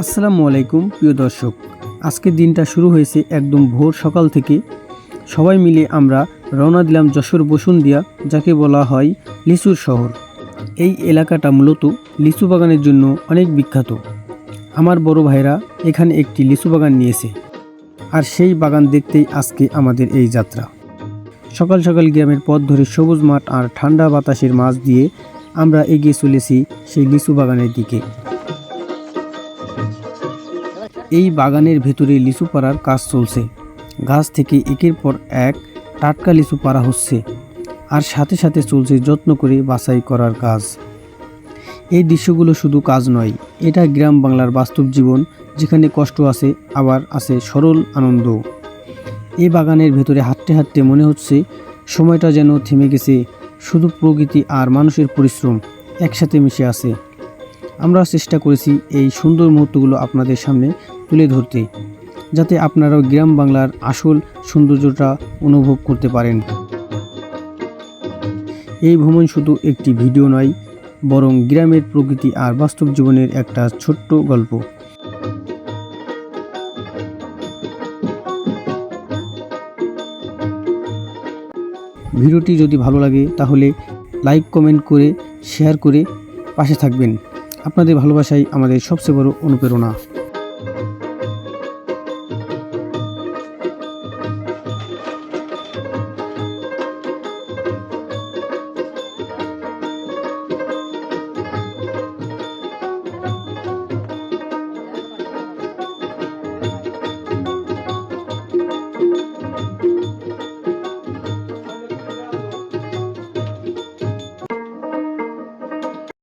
আসসালামু আলাইকুম প্রিয় দর্শক, আজকে দিনটা শুরু হয়েছে একদম ভোর সকাল থেকে। সবাই মিলে আমরা রওনা দিলাম যশোর বসুন্ধিয়া, যাকে বলা হয় লিচুর শহর। এই এলাকাটা মূলত লিচু বাগানের জন্য অনেক বিখ্যাত। আমার বড় ভাইরা এখানে একটি লিচু বাগান নিয়েছে, আর সেই বাগান দেখতেই আজকে আমাদের এই যাত্রা। সকাল সকাল গ্রামের পথ ধরে সবুজ মাঠ আর ঠান্ডা বাতাসের মাঝ দিয়ে আমরা এগিয়ে চলেছি সেই লিচু বাগানের দিকে। এই বাগানের ভেতরে লিচু পাড়ার কাজ চলছে। গাছ থেকে একের পর এক টাটকা লিচু পাড়া হচ্ছে, আর সাথে সাথে চলছে যত্ন করে বাছাই করার কাজ। এই দৃশ্যগুলো শুধু কাজ নয়, এটা গ্রাম বাংলার বাস্তব জীবন, যেখানে কষ্ট আছে আবার আছে সরল আনন্দ। এই বাগানের ভেতরে হাঁটতে হাঁটতে মনে হচ্ছে সময়টা যেন থেমে গেছে, শুধু প্রকৃতি আর মানুষের পরিশ্রম একসাথে মিশে আছে। আমরা চেষ্টা করেছি এই সুন্দর মুহূর্তগুলো আপনাদের সামনে তুলে ধরতে, যাতে আপনারাও গ্রাম বাংলার আসল সৌন্দর্যটা অনুভব করতে পারেন। এই ভ্রমণ শুধু একটি ভিডিও নয়, বরং গ্রামের প্রকৃতি আর বাস্তব জীবনের একটা ছোট্ট গল্প। ভিডিওটি যদি ভালো লাগে তাহলে লাইক, কমেন্ট করে শেয়ার করে পাশে থাকবেন। আপনাদের ভালোবাসাই আমাদের সবচেয়ে বড় অনুপ্রেরণা।